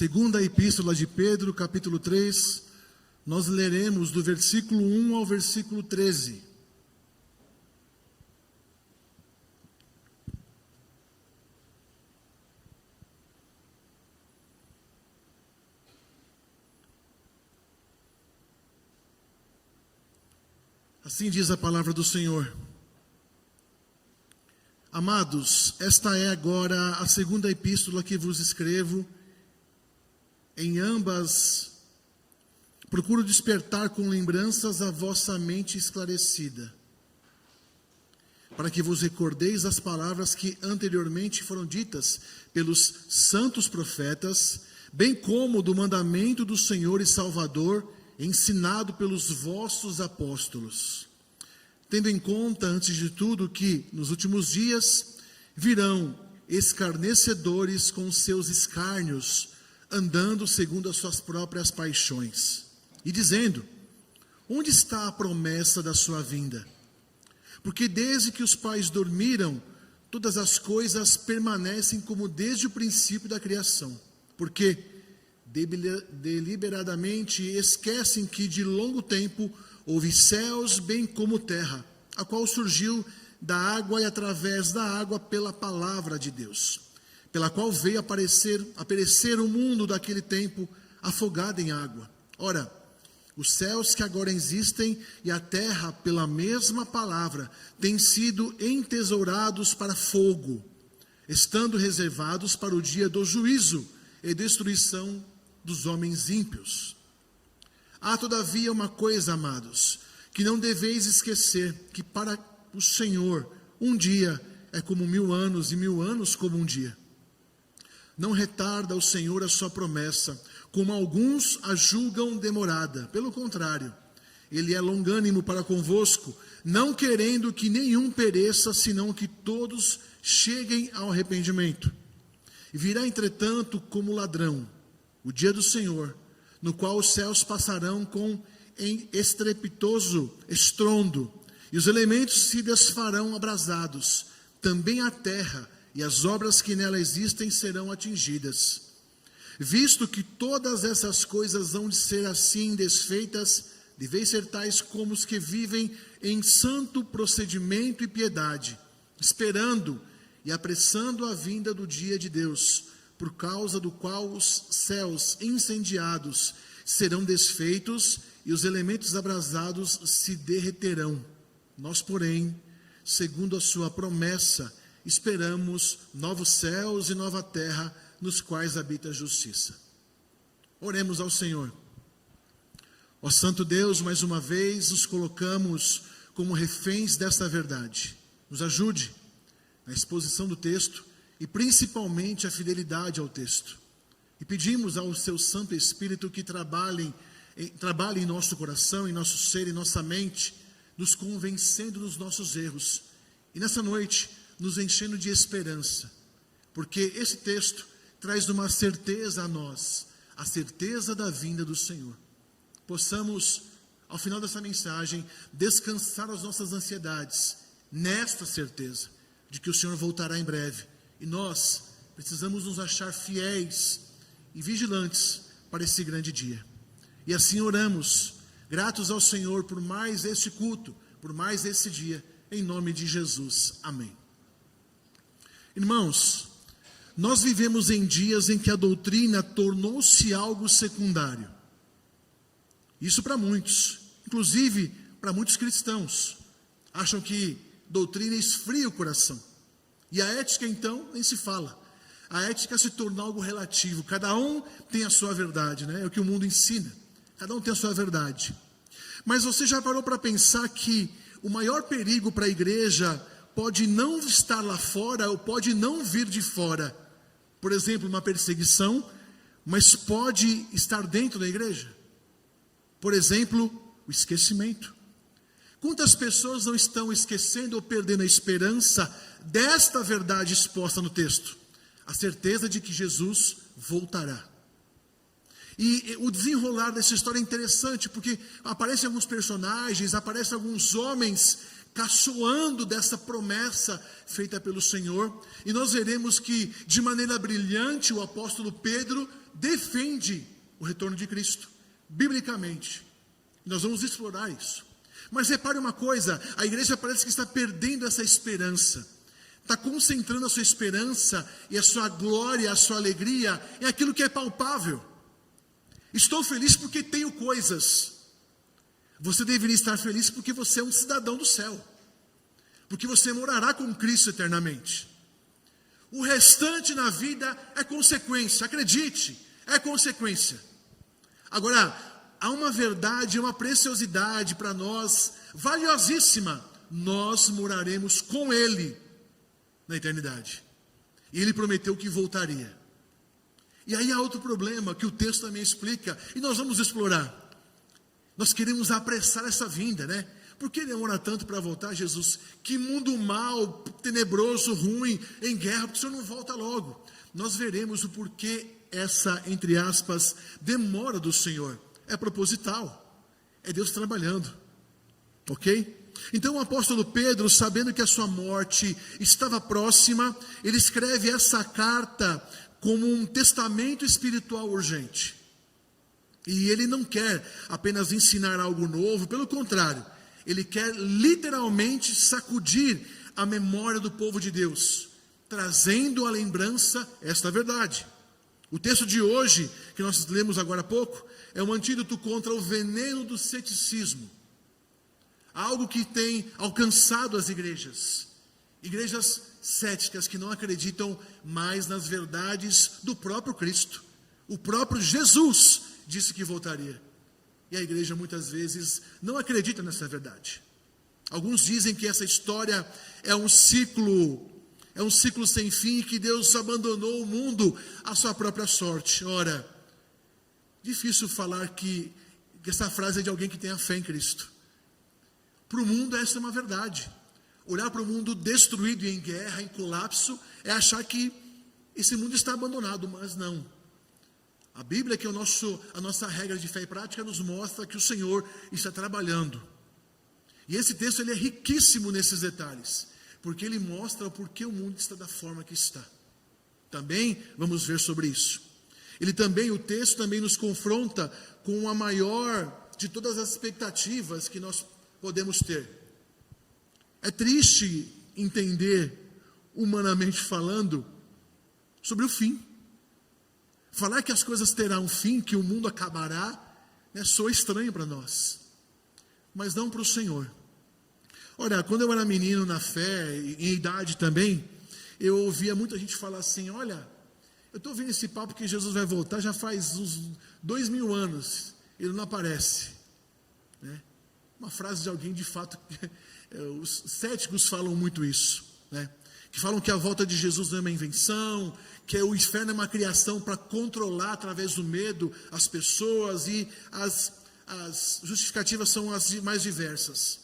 Segunda Epístola de Pedro, capítulo 3, nós leremos do versículo 1 ao versículo 13. Assim diz a palavra do Senhor. Amados, esta é agora a segunda epístola que vos escrevo. Em ambas, procuro despertar com lembranças a vossa mente esclarecida, para que vos recordeis as palavras que anteriormente foram ditas pelos santos profetas, bem como do mandamento do Senhor e Salvador, ensinado pelos vossos apóstolos. Tendo em conta, antes de tudo, que nos últimos dias virão escarnecedores com seus escárnios, andando segundo as suas próprias paixões, e dizendo: onde está a promessa da sua vinda? Porque desde que os pais dormiram, todas as coisas permanecem como desde o princípio da criação. Porque deliberadamente esquecem que de longo tempo houve céus bem como terra, a qual surgiu da água e através da água pela palavra de Deus, pela qual veio a perecer o mundo daquele tempo, afogado em água. Ora, os céus que agora existem e a terra, pela mesma palavra, têm sido entesourados para fogo, estando reservados para o dia do juízo e destruição dos homens ímpios. Há, todavia, uma coisa, amados, que não deveis esquecer, que para o Senhor um dia é como 1000 anos, e 1000 anos como um dia. Não retarda o Senhor a sua promessa, como alguns a julgam demorada. Pelo contrário, Ele é longânimo para convosco, não querendo que nenhum pereça, senão que todos cheguem ao arrependimento. E virá, entretanto, como ladrão, o dia do Senhor, no qual os céus passarão com estrepitoso estrondo, e os elementos se desfarão abrasados, também a terra e as obras que nela existem serão atingidas. Visto que todas essas coisas hão de ser assim desfeitas, deveis ser tais como os que vivem em santo procedimento e piedade, esperando e apressando a vinda do dia de Deus, por causa do qual os céus incendiados serão desfeitos e os elementos abrasados se derreterão. Nós, porém, segundo a sua promessa, esperamos novos céus e nova terra, nos quais habita a justiça. Oremos ao Senhor. Ó Santo Deus, mais uma vez nos colocamos como reféns desta verdade. Nos ajude na exposição do texto e principalmente a fidelidade ao texto. E pedimos ao seu Santo Espírito que trabalhe em nosso coração, em nosso ser, em nossa mente, nos convencendo dos nossos erros. E nessa noite, nos enchendo de esperança, porque esse texto traz uma certeza a nós, a certeza da vinda do Senhor. Possamos, ao final dessa mensagem, descansar as nossas ansiedades, nesta certeza de que o Senhor voltará em breve, e nós precisamos nos achar fiéis e vigilantes para esse grande dia. E assim oramos, gratos ao Senhor por mais este culto, por mais esse dia, em nome de Jesus. Amém. Irmãos, nós vivemos em dias em que a doutrina tornou-se algo secundário. Isso para muitos, inclusive para muitos cristãos. Acham que doutrina esfria o coração. E a ética, então, nem se fala. A ética se tornou algo relativo. Cada um tem a sua verdade, né? É o que o mundo ensina. Cada um tem a sua verdade. Mas você já parou para pensar que o maior perigo para a igreja pode não estar lá fora ou pode não vir de fora? Por exemplo, uma perseguição, mas pode estar dentro da igreja. Por exemplo, o esquecimento. Quantas pessoas não estão esquecendo ou perdendo a esperança desta verdade exposta no texto? A certeza de que Jesus voltará. E o desenrolar dessa história é interessante, porque aparecem alguns personagens, aparecem alguns homens caçoando dessa promessa feita pelo Senhor, e nós veremos que, de maneira brilhante, o apóstolo Pedro defende o retorno de Cristo, biblicamente. Nós vamos explorar isso. Mas repare uma coisa, a igreja parece que está perdendo essa esperança, está concentrando a sua esperança e a sua glória, a sua alegria em aquilo que é palpável. Estou feliz porque tenho coisas. Você deveria estar feliz porque você é um cidadão do céu, porque você morará com Cristo eternamente. O restante na vida é consequência, acredite, é consequência. Agora, há uma verdade, uma preciosidade para nós, valiosíssima. Nós moraremos com Ele na eternidade. E Ele prometeu que voltaria. E aí há outro problema que o texto também explica, e nós vamos explorar. Nós queremos apressar essa vinda, né? Por que demora tanto para voltar, Jesus? Que mundo mau, tenebroso, ruim, em guerra, porque o Senhor não volta logo. Nós veremos o porquê essa, entre aspas, demora do Senhor. É proposital, é Deus trabalhando, ok? Então o apóstolo Pedro, sabendo que a sua morte estava próxima, ele escreve essa carta como um testamento espiritual urgente. E ele não quer apenas ensinar algo novo, pelo contrário, ele quer literalmente sacudir a memória do povo de Deus, trazendo à lembrança esta verdade. O texto de hoje, que nós lemos agora há pouco, é um antídoto contra o veneno do ceticismo, algo que tem alcançado as igrejas céticas que não acreditam mais nas verdades do próprio Cristo. O próprio Jesus disse que voltaria, e a igreja muitas vezes não acredita nessa verdade. Alguns dizem que essa história é um ciclo sem fim, que Deus abandonou o mundo à sua própria sorte. Ora, difícil falar que essa frase é de alguém que tem a fé em Cristo. Para o mundo essa é uma verdade. Olhar para o mundo destruído e em guerra, em colapso, é achar que esse mundo está abandonado, mas não. A Bíblia, que é a nossa regra de fé e prática, nos mostra que o Senhor está trabalhando. E esse texto ele é riquíssimo nesses detalhes, porque ele mostra o porquê o mundo está da forma que está. Também vamos ver sobre isso. O texto também nos confronta com a maior de todas as expectativas que nós podemos ter. É triste entender, humanamente falando, sobre o fim. Falar que as coisas terão um fim, que o mundo acabará, soa estranho para nós, mas não para o Senhor. Olha, quando eu era menino na fé, em idade também, eu ouvia muita gente falar assim: olha, eu estou vendo esse papo que Jesus vai voltar já faz uns 2000 anos, ele não aparece. Né? Uma frase de alguém, de fato, os céticos falam muito isso, né? Que falam que a volta de Jesus não é uma invenção, que o inferno é uma criação para controlar através do medo as pessoas, e as justificativas são as mais diversas.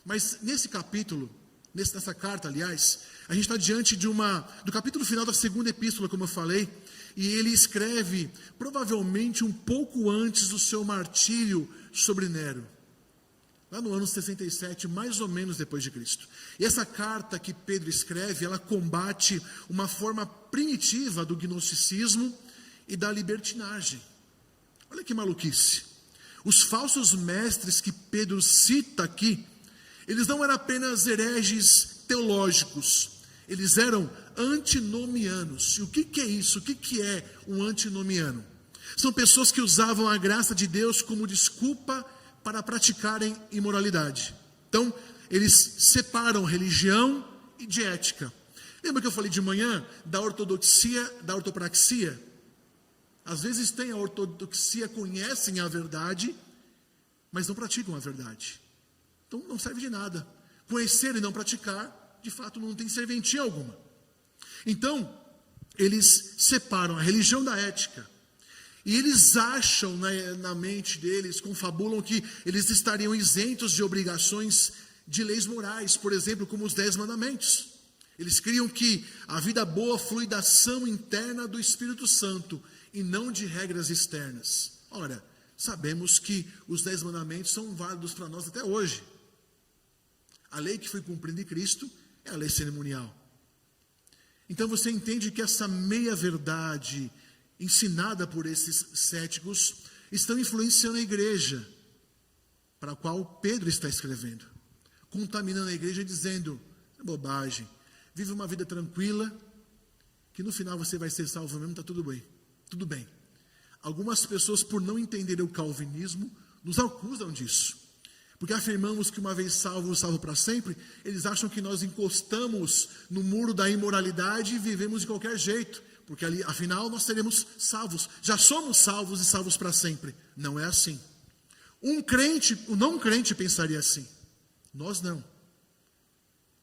Mas nesse capítulo, nessa carta, aliás, a gente está diante do capítulo final da segunda epístola, como eu falei, e ele escreve provavelmente um pouco antes do seu martírio sobre Nero, lá no ano 67, mais ou menos depois de Cristo. E essa carta que Pedro escreve, ela combate uma forma primitiva do gnosticismo e da libertinagem. Olha que maluquice. Os falsos mestres que Pedro cita aqui, eles não eram apenas hereges teológicos, eles eram antinomianos. E o que é isso? O que é um antinomiano? São pessoas que usavam a graça de Deus como desculpa para praticarem imoralidade. Então, eles separam religião e de ética. Lembra que eu falei de manhã da ortodoxia, da ortopraxia? Às vezes tem a ortodoxia, conhecem a verdade, mas não praticam a verdade. Então não serve de nada. Conhecer e não praticar, de fato não tem serventia alguma. Então, eles separam a religião da ética. E eles acham na mente deles, confabulam que eles estariam isentos de obrigações de leis morais, por exemplo, como os 10 mandamentos. Eles criam que a vida boa flui da ação interna do Espírito Santo e não de regras externas. Ora, sabemos que os 10 mandamentos são válidos para nós até hoje. A lei que foi cumprida em Cristo é a lei cerimonial. Então você entende que essa meia-verdade ensinada por esses céticos estão influenciando a igreja, para a qual Pedro está escrevendo, contaminando a igreja dizendo, é bobagem, vive uma vida tranquila, que no final você vai ser salvo mesmo, está tudo bem, tudo bem. Algumas pessoas, por não entenderem o calvinismo, nos acusam disso, porque afirmamos que uma vez salvo, salvo para sempre. Eles acham que nós encostamos no muro da imoralidade e vivemos de qualquer jeito, porque ali, afinal, nós seremos salvos, já somos salvos e salvos para sempre. Não é assim. O não crente pensaria assim, nós não.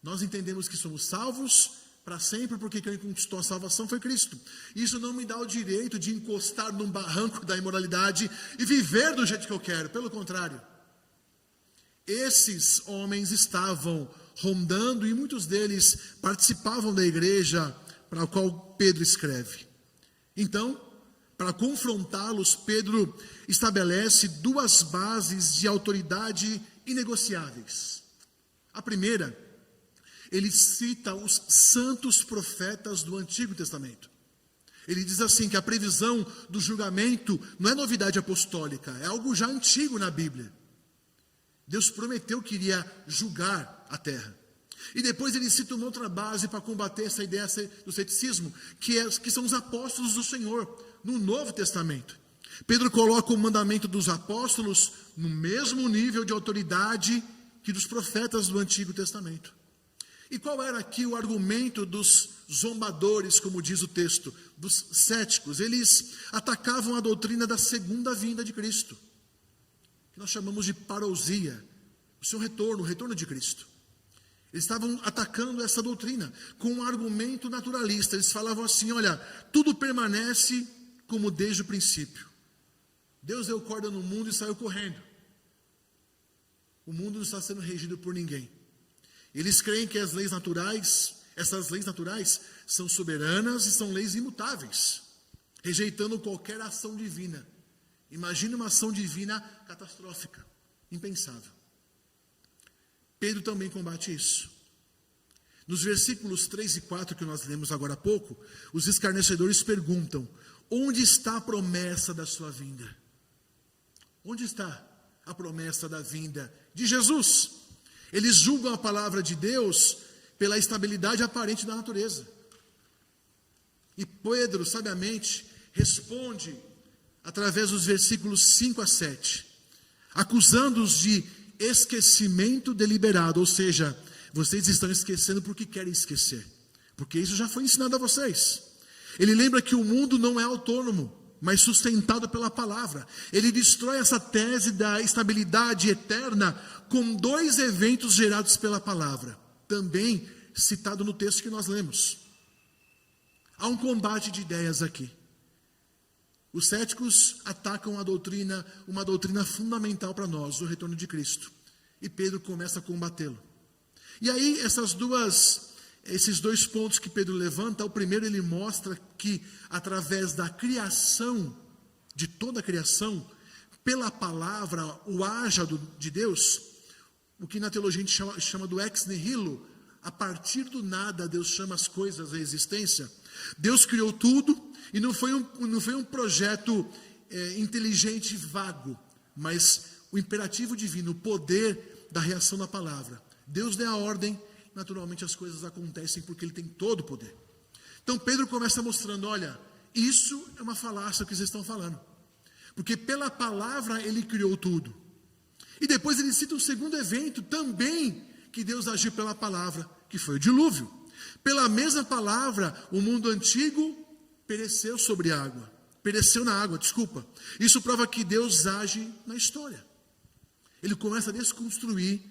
Nós entendemos que somos salvos para sempre, porque quem conquistou a salvação foi Cristo. Isso não me dá o direito de encostar num barranco da imoralidade e viver do jeito que eu quero, pelo contrário. Esses homens estavam rondando e muitos deles participavam da igreja para a qual Pedro escreve. Então, para confrontá-los, Pedro estabelece duas bases de autoridade inegociáveis. A primeira, ele cita os santos profetas do Antigo Testamento. Ele diz assim que a previsão do julgamento não é novidade apostólica, é algo já antigo na Bíblia. Deus prometeu que iria julgar a terra. E depois ele cita uma outra base para combater essa ideia do ceticismo, que são os apóstolos do Senhor, no Novo Testamento. Pedro coloca o mandamento dos apóstolos no mesmo nível de autoridade que dos profetas do Antigo Testamento. E qual era aqui o argumento dos zombadores, como diz o texto, dos céticos? Eles atacavam a doutrina da segunda vinda de Cristo, que nós chamamos de parousia, o seu retorno, o retorno de Cristo. Eles estavam atacando essa doutrina com um argumento naturalista. Eles falavam assim, olha, tudo permanece como desde o princípio. Deus deu corda no mundo e saiu correndo. O mundo não está sendo regido por ninguém. Eles creem que as leis naturais, essas leis naturais, são soberanas e são leis imutáveis, rejeitando qualquer ação divina. Imagine uma ação divina catastrófica, impensável. Pedro também combate isso. Nos versículos 3 e 4 que nós lemos agora há pouco, os escarnecedores perguntam, onde está a promessa da sua vinda? Onde está a promessa da vinda de Jesus? Eles julgam a palavra de Deus pela estabilidade aparente da natureza. E Pedro, sabiamente, responde através dos versículos 5 a 7, acusando-os de esquecimento deliberado, ou seja, vocês estão esquecendo porque querem esquecer, porque isso já foi ensinado a vocês. Ele lembra que o mundo não é autônomo, mas sustentado pela palavra. Ele destrói essa tese da estabilidade eterna com dois eventos gerados pela palavra, também citado no texto que nós lemos. Há um combate de ideias aqui. Os céticos atacam a doutrina, uma doutrina fundamental para nós, o retorno de Cristo. E Pedro começa a combatê-lo. E aí, esses dois pontos que Pedro levanta, o primeiro ele mostra que, através da criação, de toda a criação, pela palavra, o ágio de Deus, o que na teologia a gente chama do ex nihilo, a partir do nada Deus chama as coisas à existência. Deus criou tudo, e não foi um projeto inteligente e vago, mas o imperativo divino, o poder da reação da palavra. Deus deu a ordem, naturalmente as coisas acontecem porque Ele tem todo o poder. Então Pedro começa mostrando, olha, isso é uma falácia que vocês estão falando, porque pela palavra Ele criou tudo. E depois ele cita um segundo evento também, que Deus agiu pela palavra, que foi o dilúvio. Pela mesma palavra, o mundo antigo pereceu na água. Isso prova que Deus age na história. Ele começa a desconstruir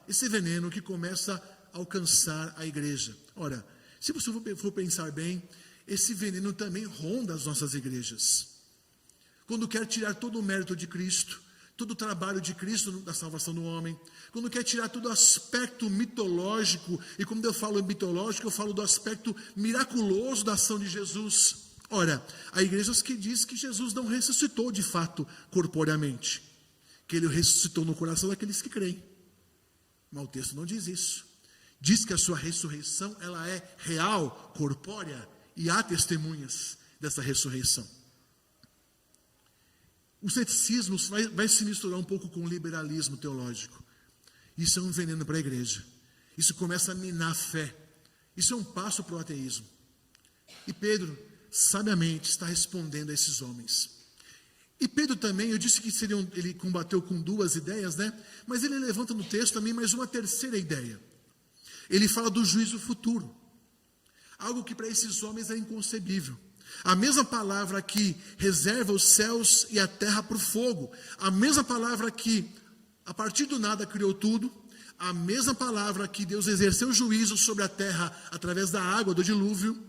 esse veneno que começa a alcançar a igreja. Ora, se você for pensar bem, esse veneno também ronda as nossas igrejas. Quando quer tirar todo o mérito de Cristo, todo o trabalho de Cristo da salvação do homem, quando quer tirar todo o aspecto mitológico, e quando eu falo mitológico, eu falo do aspecto miraculoso da ação de Jesus. Ora, há igrejas que dizem que Jesus não ressuscitou de fato corporeamente, que Ele ressuscitou no coração daqueles que creem. Mas o texto não diz isso. Diz que a sua ressurreição, ela é real, corpórea, e há testemunhas dessa ressurreição. O ceticismo vai se misturar um pouco com o liberalismo teológico. Isso é um veneno para a igreja. Isso começa a minar a fé. Isso é um passo para o ateísmo. E Pedro, sabiamente, está respondendo a esses homens. E Pedro também, eu disse que ele combateu com duas ideias, né? Mas ele levanta no texto também mais uma terceira ideia. Ele fala do juízo futuro. Algo que para esses homens é inconcebível. A mesma palavra que reserva os céus e a terra para o fogo. A mesma palavra que, a partir do nada, criou tudo. A mesma palavra que Deus exerceu juízo sobre a terra através da água, do dilúvio.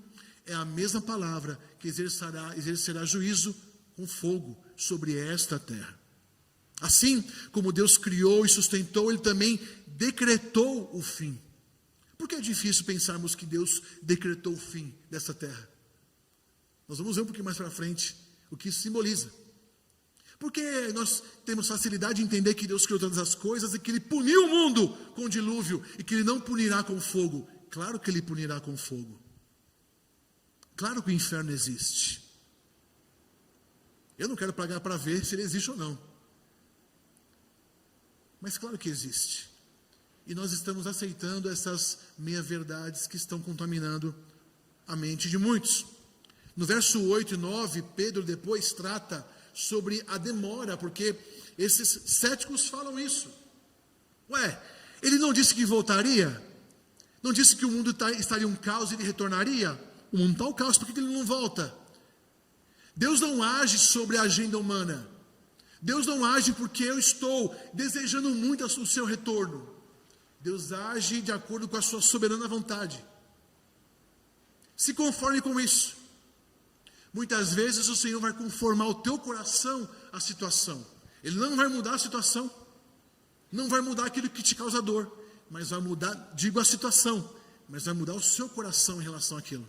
É a mesma palavra que exercerá juízo com fogo sobre esta terra. Assim como Deus criou e sustentou, Ele também decretou o fim. Por que é difícil pensarmos que Deus decretou o fim dessa terra? Nós vamos ver um pouquinho mais para frente o que isso simboliza. Porque nós temos facilidade de entender que Deus criou todas as coisas e que Ele puniu o mundo com o dilúvio e que Ele não punirá com fogo. Claro que Ele punirá com fogo. Claro que o inferno existe. Eu não quero pagar para ver se ele existe ou não. Mas claro que existe. E nós estamos aceitando essas meia-verdades que estão contaminando a mente de muitos. No verso 8 e 9, Pedro depois trata sobre a demora, porque esses céticos falam isso. Ué, ele não disse que voltaria? Não disse que o mundo estaria um caos e ele retornaria? O mundo está um caos, por que ele não volta? Deus não age sobre a agenda humana. Deus não age porque eu estou desejando muito o seu retorno. Deus age de acordo com a sua soberana vontade. Se conforme com isso. Muitas vezes o Senhor vai conformar o teu coração à situação. Ele não vai mudar a situação. Não vai mudar aquilo que te causa dor. Mas vai mudar, digo a situação, mas vai mudar o seu coração em relação àquilo.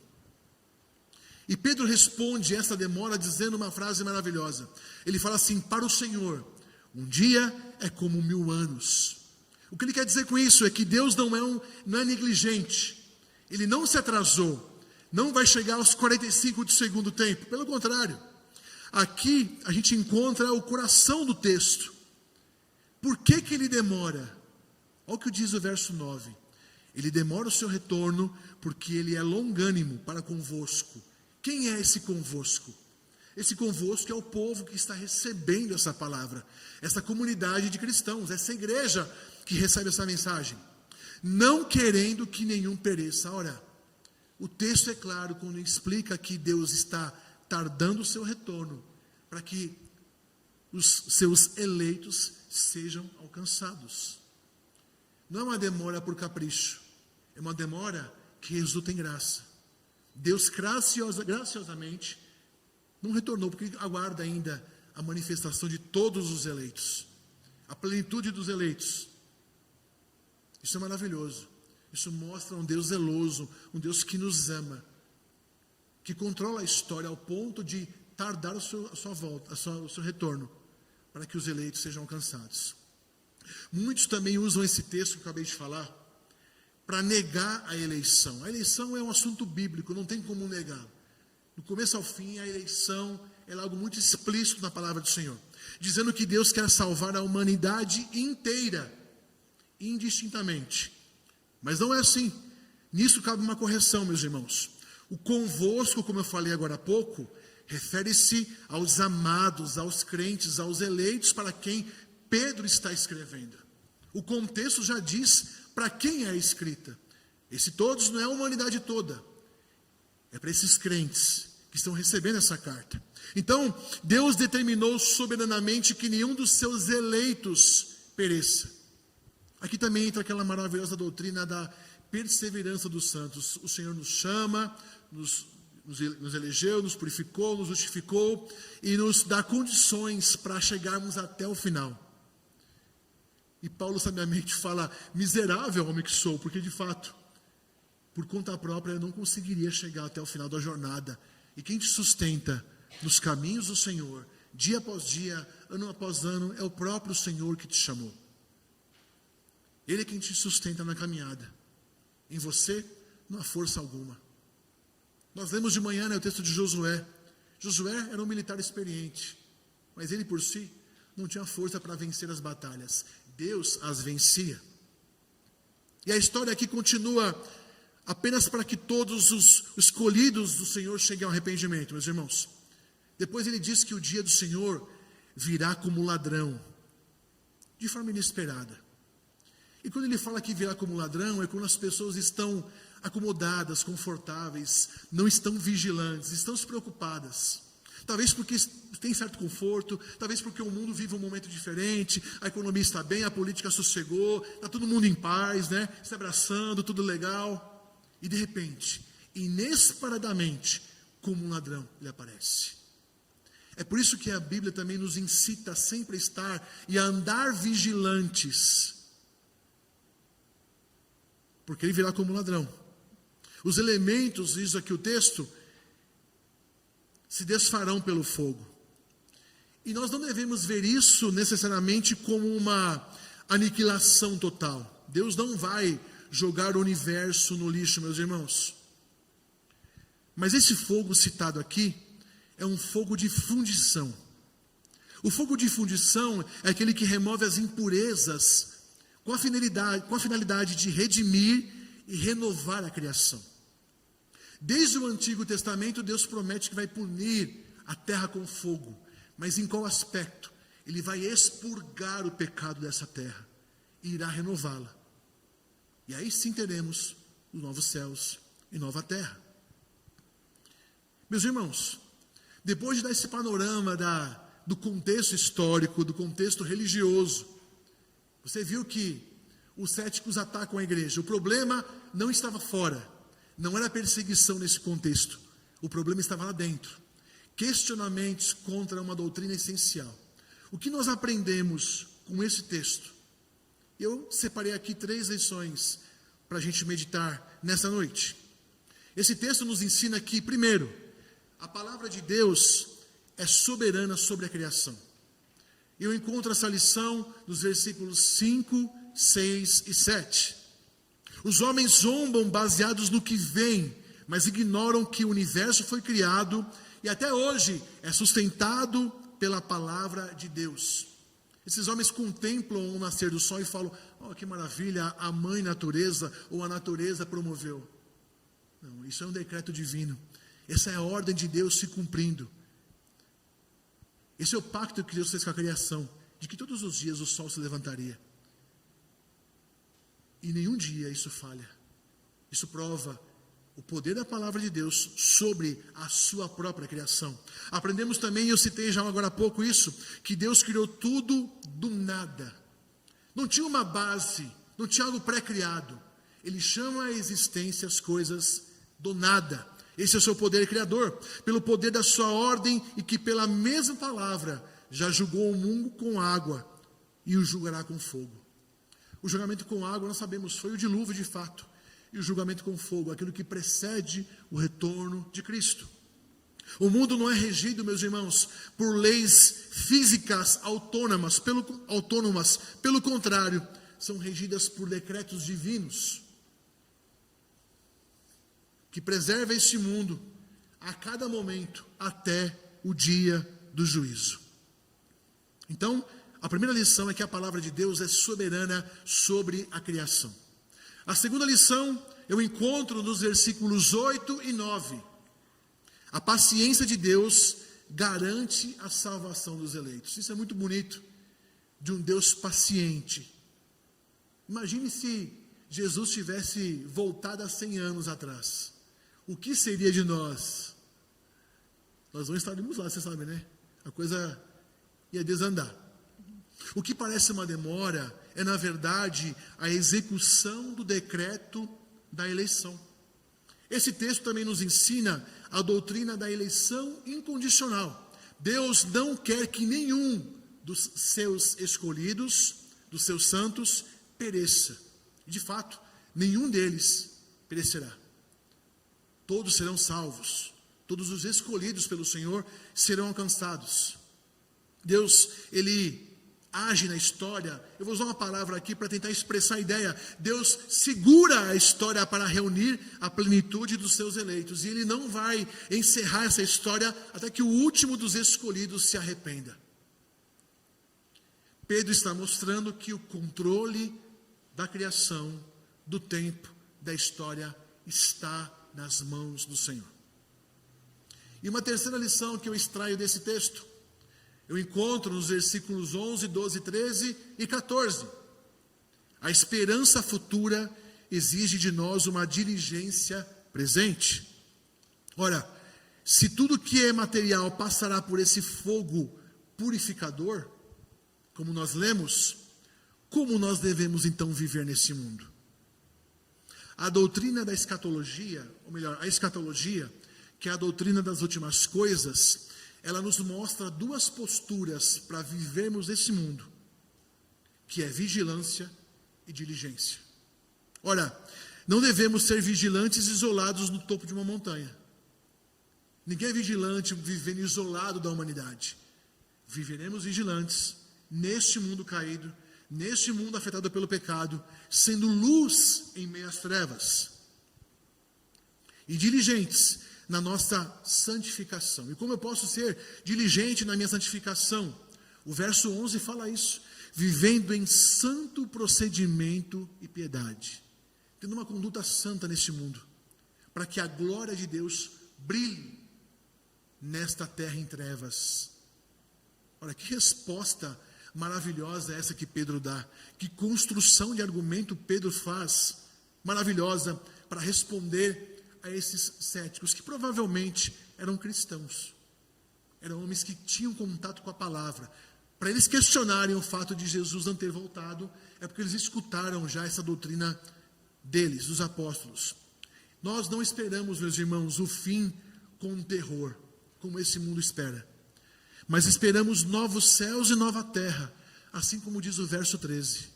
E Pedro responde essa demora dizendo uma frase maravilhosa. Ele fala assim: para o Senhor, um dia é como 1000 anos. O que ele quer dizer com isso é que Deus não é negligente. Ele não se atrasou. Não vai chegar aos 45 do segundo tempo. Pelo contrário. Aqui a gente encontra o coração do texto. Por que ele demora? Olha o que diz o verso 9. Ele demora o seu retorno porque ele é longânimo para convosco. Quem é esse convosco? Esse convosco é o povo que está recebendo essa palavra, essa comunidade de cristãos, essa igreja que recebe essa mensagem, não querendo que nenhum pereça. Ora, o texto é claro quando explica que Deus está tardando o seu retorno, para que os seus eleitos sejam alcançados. Não é uma demora por capricho, é uma demora que resulta em graça. Deus graciosamente não retornou, porque aguarda ainda a manifestação de todos os eleitos, a plenitude dos eleitos. Isso é maravilhoso. Isso mostra um Deus zeloso, um Deus que nos ama, que controla a história ao ponto de tardar a sua volta, o seu retorno, para que os eleitos sejam alcançados. Muitos também usam esse texto que eu acabei de falar para negar a eleição. A eleição é um assunto bíblico, não tem como negar. Do começo ao fim, a eleição é algo muito explícito na palavra do Senhor, dizendo que Deus quer salvar a humanidade inteira, indistintamente. Mas não é assim. Nisso cabe uma correção, meus irmãos. O convosco, como eu falei agora há pouco, refere-se aos amados, aos crentes, aos eleitos para quem Pedro está escrevendo. O contexto já diz para quem é escrita. Esse todos não é a humanidade toda. É para esses crentes que estão recebendo essa carta. Então, Deus determinou soberanamente que nenhum dos seus eleitos pereça. Aqui também entra aquela maravilhosa doutrina da perseverança dos santos. O Senhor nos chama, nos elegeu, nos purificou, nos justificou e nos dá condições para chegarmos até o final. E Paulo sabiamente fala: miserável homem que sou, porque de fato, por conta própria, eu não conseguiria chegar até o final da jornada. E quem te sustenta nos caminhos do Senhor, dia após dia, ano após ano, é o próprio Senhor que te chamou. Ele é quem te sustenta na caminhada. Em você não há força alguma. Nós lemos de manhã, o texto de Josué. Josué era um militar experiente, mas ele por si não tinha força para vencer as batalhas. Deus as vencia. E a história aqui continua apenas para que todos os escolhidos do Senhor cheguem ao arrependimento, meus irmãos. Depois ele diz que o dia do Senhor virá como ladrão, de forma inesperada. E quando ele fala que virá como ladrão, é quando as pessoas estão acomodadas, confortáveis, não estão vigilantes, estão despreocupadas. Talvez porque tem certo conforto, talvez porque o mundo vive um momento diferente, a economia está bem, a política sossegou, está todo mundo em paz, se abraçando, tudo legal. E de repente, inesperadamente, como um ladrão, ele aparece. É por isso que a Bíblia também nos incita a sempre estar e a andar vigilantes. Porque ele virá como ladrão. Os elementos, diz aqui o texto, se desfarão pelo fogo. E nós não devemos ver isso necessariamente como uma aniquilação total. Deus não vai jogar o universo no lixo, meus irmãos. Mas esse fogo citado aqui é um fogo de fundição. O fogo de fundição é aquele que remove as impurezas com a finalidade de redimir e renovar a criação. Desde o Antigo Testamento, Deus promete que vai punir a terra com fogo. Mas em qual aspecto? Ele vai expurgar o pecado dessa terra e irá renová-la. E aí sim teremos os novos céus e nova terra. Meus irmãos, depois de dar esse panorama do contexto histórico, do contexto religioso, você viu que os céticos atacam a igreja. O problema não estava fora, não era perseguição nesse contexto. O problema estava lá dentro. Questionamentos contra uma doutrina essencial. O que nós aprendemos com esse texto? Eu separei aqui 3 lições para a gente meditar nessa noite. Esse texto nos ensina que, primeiro, a palavra de Deus é soberana sobre a criação. Eu encontro essa lição nos versículos 5, 6 e 7. Os homens zombam baseados no que vem, mas ignoram que o universo foi criado e até hoje é sustentado pela palavra de Deus. Esses homens contemplam o nascer do sol e falam: oh, que maravilha, a mãe natureza ou a natureza promoveu. Não, isso é um decreto divino. Essa é a ordem de Deus se cumprindo. Esse é o pacto que Deus fez com a criação, de que todos os dias o sol se levantaria. E nenhum dia isso falha. Isso prova o poder da palavra de Deus sobre a sua própria criação. Aprendemos também, eu citei já agora há pouco isso, que Deus criou tudo do nada. Não tinha uma base, não tinha algo pré-criado. Ele chama à existência as coisas do nada. Esse é o seu poder criador, pelo poder da sua ordem e que pela mesma palavra já julgou o mundo com água e o julgará com fogo. O julgamento com água, nós sabemos, foi o dilúvio de fato. E o julgamento com fogo, aquilo que precede o retorno de Cristo. O mundo não é regido, meus irmãos, por leis físicas autônomas. Pelo contrário, são regidas por decretos divinos, que preserva este mundo a cada momento até o dia do juízo. Então, a primeira lição é que a palavra de Deus é soberana sobre a criação. A segunda lição eu encontro nos versículos 8 e 9. A paciência de Deus garante a salvação dos eleitos. Isso é muito bonito, de um Deus paciente. Imagine se Jesus tivesse voltado há 100 anos atrás. O que seria de nós? Nós não estaríamos lá, você sabe, né? A coisa ia desandar. O que parece uma demora é, na verdade, a execução do decreto da eleição. Esse texto também nos ensina a doutrina da eleição incondicional. Deus não quer que nenhum dos seus escolhidos, dos seus santos, pereça. De fato, nenhum deles perecerá. Todos serão salvos. Todos os escolhidos pelo Senhor serão alcançados. Deus, Ele age na história, eu vou usar uma palavra aqui para tentar expressar a ideia. Deus segura a história para reunir a plenitude dos seus eleitos, e Ele não vai encerrar essa história até que o último dos escolhidos se arrependa. Pedro está mostrando que o controle da criação, do tempo, da história está nas mãos do Senhor. E uma terceira lição que eu extraio desse texto, eu encontro nos versículos 11, 12, 13 e 14. A esperança futura exige de nós uma diligência presente. Ora, se tudo que é material passará por esse fogo purificador, como nós lemos, como nós devemos então viver nesse mundo? A doutrina da escatologia, ou melhor, a escatologia, que é a doutrina das últimas coisas, ela nos mostra duas posturas para vivermos esse mundo, que é vigilância e diligência. Ora, não devemos ser vigilantes isolados no topo de uma montanha. Ninguém é vigilante vivendo isolado da humanidade. Viveremos vigilantes neste mundo caído, neste mundo afetado pelo pecado, sendo luz em meio às trevas. E diligentes na nossa santificação. E como eu posso ser diligente na minha santificação? O verso 11 fala isso. Vivendo em santo procedimento e piedade. Tendo uma conduta santa neste mundo. Para que a glória de Deus brilhe nesta terra em trevas. Olha, que resposta maravilhosa é essa que Pedro dá. Que construção de argumento Pedro faz. Maravilhosa para responder a esses céticos, que provavelmente eram cristãos, eram homens que tinham contato com a palavra. Para eles questionarem o fato de Jesus não ter voltado, é porque eles escutaram já essa doutrina deles, dos apóstolos. Nós não esperamos, meus irmãos, o fim com terror, como esse mundo espera, mas esperamos novos céus e nova terra, assim como diz o verso 13.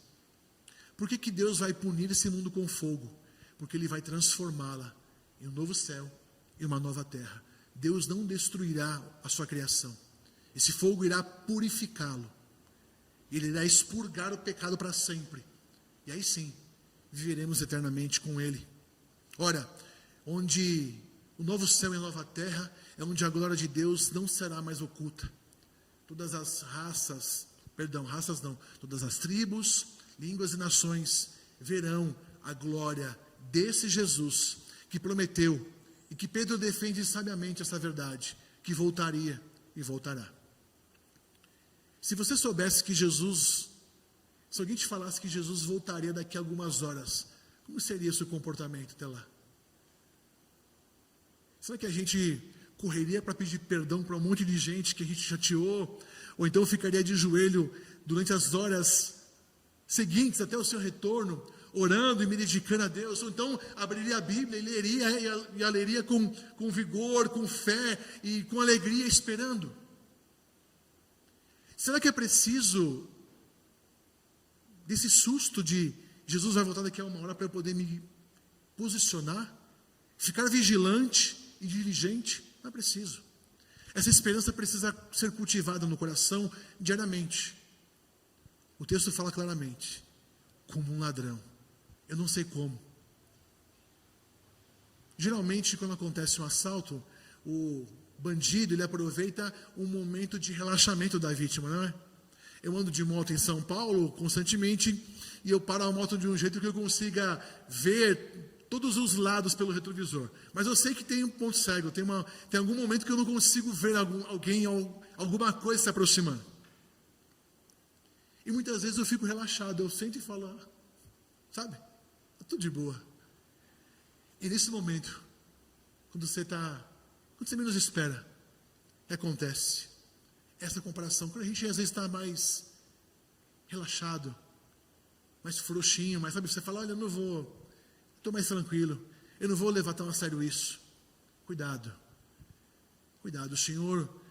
Por que Deus vai punir esse mundo com fogo? Porque Ele vai transformá-la em um novo céu e uma nova terra. Deus não destruirá a sua criação. Esse fogo irá purificá-lo. Ele irá expurgar o pecado para sempre. E aí sim, viveremos eternamente com Ele. Ora, onde o novo céu e a nova terra é onde a glória de Deus não será mais oculta. Todas as todas as tribos, línguas e nações verão a glória desse Jesus que prometeu, e que Pedro defende sabiamente essa verdade, que voltaria e voltará. Se você soubesse que Jesus, se alguém te falasse que Jesus voltaria daqui a algumas horas, como seria o seu comportamento até lá? Será que a gente correria para pedir perdão para um monte de gente que a gente chateou, ou então ficaria de joelho durante as horas seguintes até o seu retorno, orando e me dedicando a Deus, ou então abriria a Bíblia e a leria com vigor, com fé e com alegria, esperando? Será que é preciso desse susto de Jesus vai voltar daqui a uma hora para eu poder me posicionar, ficar vigilante e diligente? Não é preciso. Essa esperança precisa ser cultivada no coração diariamente. O texto fala claramente, como um ladrão. Eu não sei como. Geralmente, quando acontece um assalto, o bandido, ele aproveita um momento de relaxamento da vítima, não é? Eu ando de moto em São Paulo constantemente e eu paro a moto de um jeito que eu consiga ver todos os lados pelo retrovisor. Mas eu sei que tem um ponto cego, tem algum momento que eu não consigo ver alguma coisa se aproximando. E muitas vezes eu fico relaxado, eu sento e falo, sabe? Está tudo de boa. E nesse momento, quando você menos espera, acontece essa comparação. Quando a gente às vezes está mais relaxado, mais frouxinho, mas sabe, você fala, olha, eu não vou, estou mais tranquilo, eu não vou levar tão a sério isso. Cuidado, o Senhor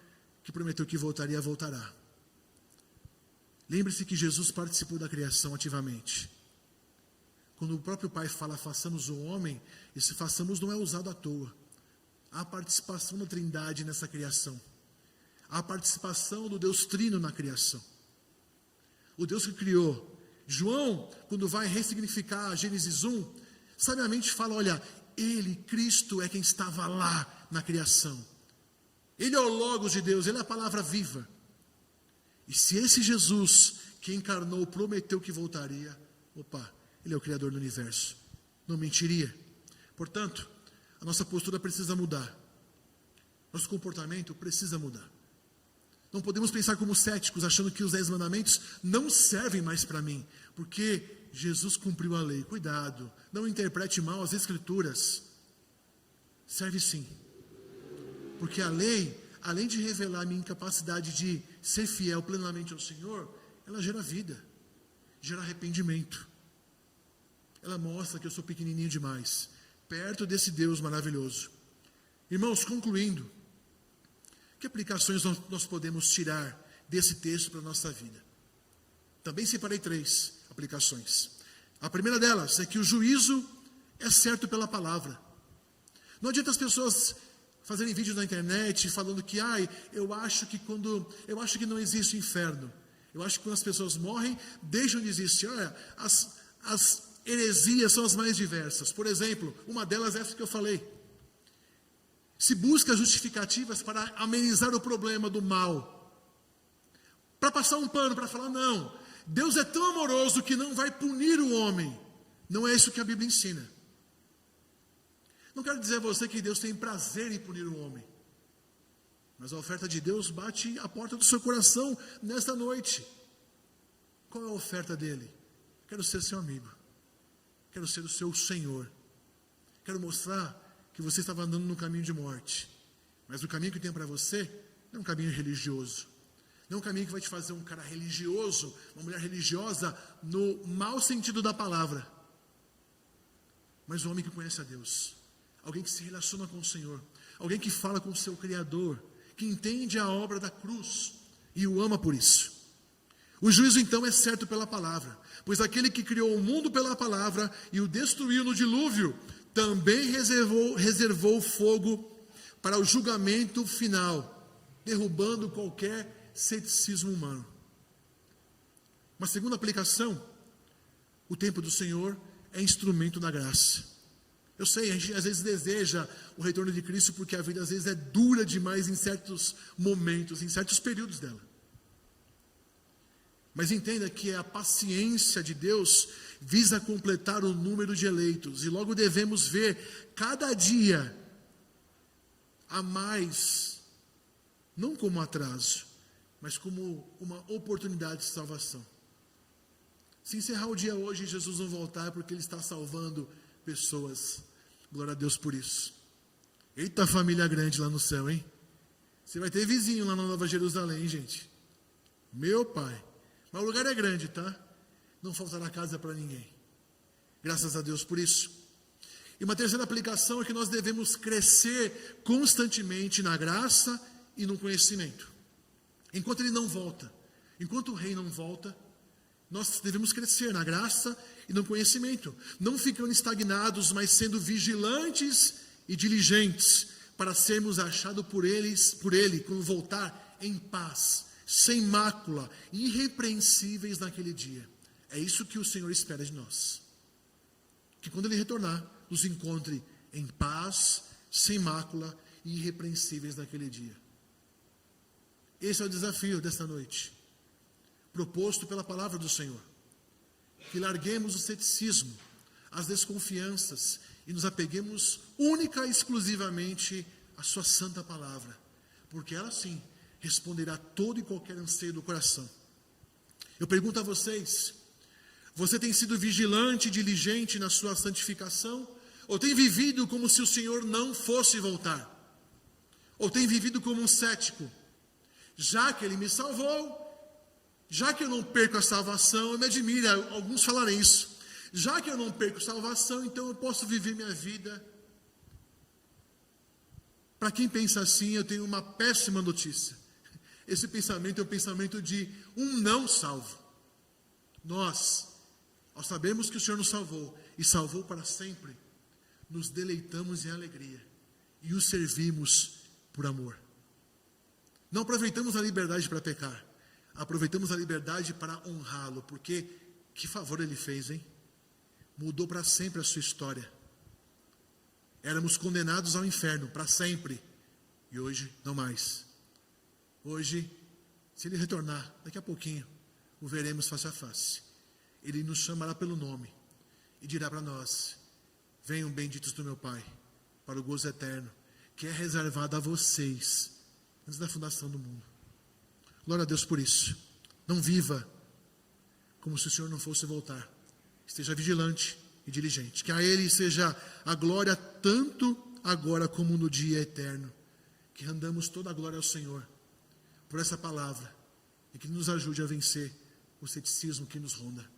que prometeu que voltaria, voltará. Lembre-se que Jesus participou da criação ativamente. Quando o próprio Pai fala, façamos o homem, esse façamos não é usado à toa. Há participação da Trindade nessa criação. Há participação do Deus Trino na criação. o Deus que criou. João, quando vai ressignificar Gênesis 1, sabiamente fala, olha, ele, Cristo, é quem estava lá na criação. Ele é o Logos de Deus, ele é a palavra viva. E se esse Jesus que encarnou prometeu que voltaria, ele é o Criador do universo, não mentiria. Portanto, a nossa postura precisa mudar. Nosso comportamento precisa mudar. Não podemos pensar como céticos, achando que os 10 mandamentos não servem mais para mim, porque Jesus cumpriu a lei. Cuidado, não interprete mal as Escrituras. Serve sim. Porque a lei, além de revelar a minha incapacidade de ser fiel plenamente ao Senhor, ela gera vida, gera arrependimento. Ela mostra que eu sou pequenininho demais, perto desse Deus maravilhoso. Irmãos, concluindo, que aplicações nós podemos tirar desse texto para a nossa vida? Também separei 3 aplicações. A primeira delas é que o juízo é certo pela palavra. Não adianta as pessoas fazerem vídeos na internet falando que eu acho que não existe inferno. Eu acho que quando as pessoas morrem, deixam de existir. Olha, as heresias são as mais diversas. Por exemplo, uma delas é essa que eu falei. Se busca justificativas para amenizar o problema do mal, para passar um pano, para falar, não, Deus é tão amoroso que não vai punir o homem. Não é isso que a Bíblia ensina. Não quero dizer a você que Deus tem prazer em punir o homem, mas a oferta de Deus bate à porta do seu coração nesta noite. Qual é a oferta dele? Quero ser seu amigo, quero ser o seu Senhor, quero mostrar que você estava andando no caminho de morte, mas o caminho que tem para você não é um caminho religioso, não é um caminho que vai te fazer um cara religioso, uma mulher religiosa no mau sentido da palavra, mas um homem que conhece a Deus, alguém que se relaciona com o Senhor, alguém que fala com o seu Criador, que entende a obra da cruz e o ama por isso. O juízo então é certo pela palavra, pois aquele que criou o mundo pela palavra e o destruiu no dilúvio, também reservou fogo para o julgamento final, derrubando qualquer ceticismo humano. Uma segunda aplicação, o tempo do Senhor é instrumento da graça. Eu sei, a gente às vezes deseja o retorno de Cristo porque a vida às vezes é dura demais em certos momentos, em certos períodos dela. Mas entenda que a paciência de Deus visa completar o número de eleitos, e logo devemos ver cada dia a mais, não como atraso, mas como uma oportunidade de salvação. Se encerrar o dia hoje e Jesus não voltar, é porque Ele está salvando pessoas. Glória a Deus por isso. Eita, família grande lá no céu, hein? Você vai ter vizinho lá na Nova Jerusalém, gente. Meu pai. Mas o lugar é grande, tá? Não faltará casa para ninguém. Graças a Deus por isso. E uma terceira aplicação é que nós devemos crescer constantemente na graça e no conhecimento. Enquanto Ele não volta, enquanto o Rei não volta, nós devemos crescer na graça e no conhecimento, não ficando estagnados, mas sendo vigilantes e diligentes, para sermos achados por Ele, quando voltar em paz, sem mácula, irrepreensíveis naquele dia. É isso que o Senhor espera de nós. Que quando Ele retornar, nos encontre em paz, sem mácula e irrepreensíveis naquele dia. Esse é o desafio desta noite, proposto pela palavra do Senhor. Que larguemos o ceticismo, as desconfianças e nos apeguemos única e exclusivamente à sua santa palavra, porque ela sim responderá todo e qualquer anseio do coração. Eu pergunto a vocês, você tem sido vigilante e diligente na sua santificação? Ou tem vivido como se o Senhor não fosse voltar? Ou tem vivido como um cético? Já que Ele me salvou, já que eu não perco a salvação, me admira alguns falarem isso, já que eu não perco salvação, então eu posso viver minha vida. Para quem pensa assim, eu tenho uma péssima notícia. Esse pensamento é o pensamento de um não salvo. Nós, ao sabermos que o Senhor nos salvou, e salvou para sempre, nos deleitamos em alegria, e o servimos por amor. Não aproveitamos a liberdade para pecar, aproveitamos a liberdade para honrá-lo, porque que favor ele fez, hein? Mudou para sempre a sua história. Éramos condenados ao inferno para sempre, e hoje não mais. Hoje, se ele retornar, daqui a pouquinho, o veremos face a face. Ele nos chamará pelo nome e dirá para nós: venham benditos do meu Pai, para o gozo eterno, que é reservado a vocês, antes da fundação do mundo. Glória a Deus por isso. Não viva como se o Senhor não fosse voltar. Esteja vigilante e diligente. Que a Ele seja a glória tanto agora como no dia eterno. Que rendamos toda a glória ao Senhor por essa palavra e que nos ajude a vencer o ceticismo que nos ronda.